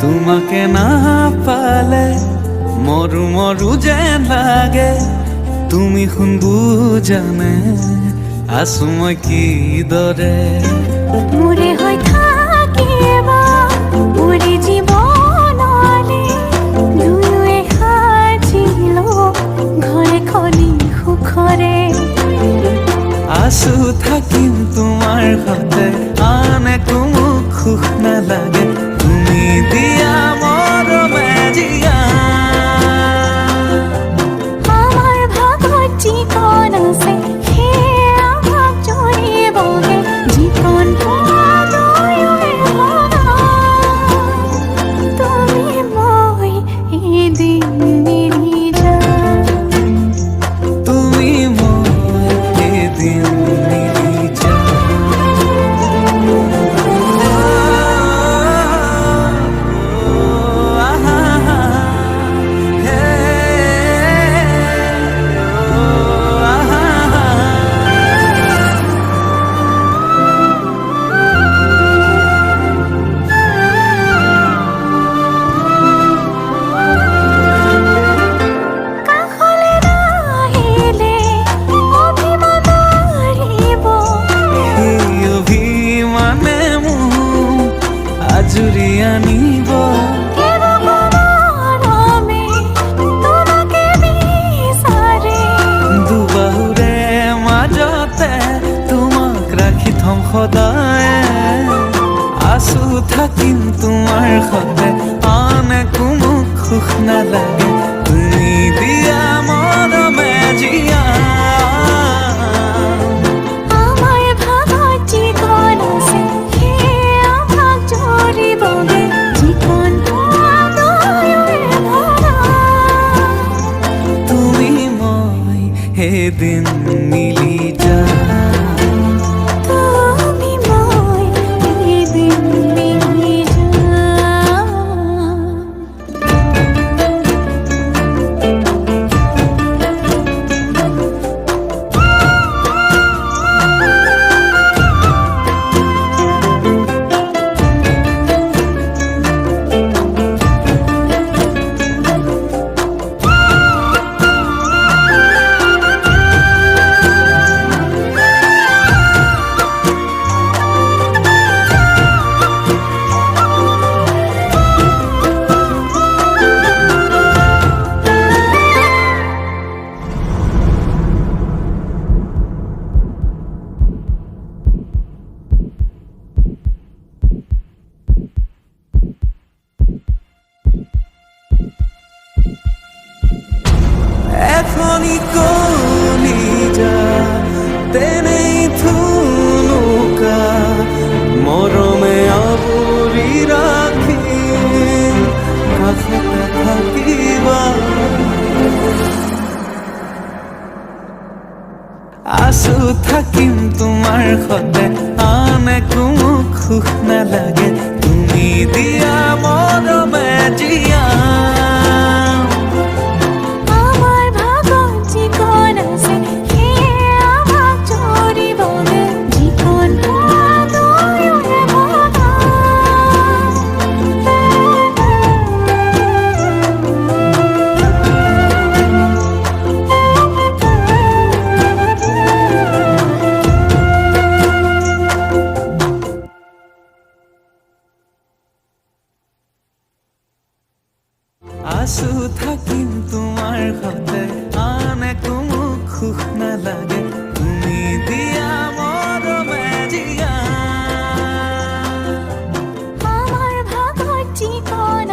তোমাকে না পালে মরু মরু যেন লাগে তুমি শুন বুজানে আছো মই কিদৰে মোৰে হৈ থাকিবা মোৰে জীৱনলে দুয়োৱে সাজিলো ঘৰখনি সুখৰে আছো থাকিম তোমাৰ সতে আন একো মোক সুখ নালাগে তুমি দিয়া মৰমে জিয়া আমাৰ ভাগত যিকণ আছে সেয়া ভাগ জৰিবগে যিকণ দুয়োৱে ভগা তুমি মই এদিন মিলি যাম তুমি মই এদিন মিলি কাষলে নাহিলে অভিমান মাৰিব সেই অভিমানে মোক আজুৰি আনিব মৰমে তোমাকে বিচাৰে দুবাহুৰে মাজতে তোমাক ৰাখি থম সদায় আছো থাকিম তোমাৰ সতে আন একো মোক সুখ নালাগে তুমি দিয়া মৰমে জিয়া আমাৰ ভাগত যিকণ আছে সেয়া ভাগ জৰিবগে যিকণ দুয়োৱে ভগা তুমি মই এদিন মিলি যাম তুমি মই এদিন মিলি যাম এখনি কলিজা তেনেই থুনুকা মৰমে আৱৰি ৰাখি কাষতে থাকিবা আছো থাকিম তোমাৰ সতে আন একো মোক সুখ নালাগে তুমি দিয়া মৰমে জিয়া আমাৰ ভাগত যিকণ আছে সেয়া ভাগ জৰিবগে যিকণ দুয়োৱে ভগা আছো থাকিম তোমাৰ সতে আন একো মোক সুখ নালাগে তুমি দিয়া মৰমে জিয়া আমাৰ ভাগত যিকণ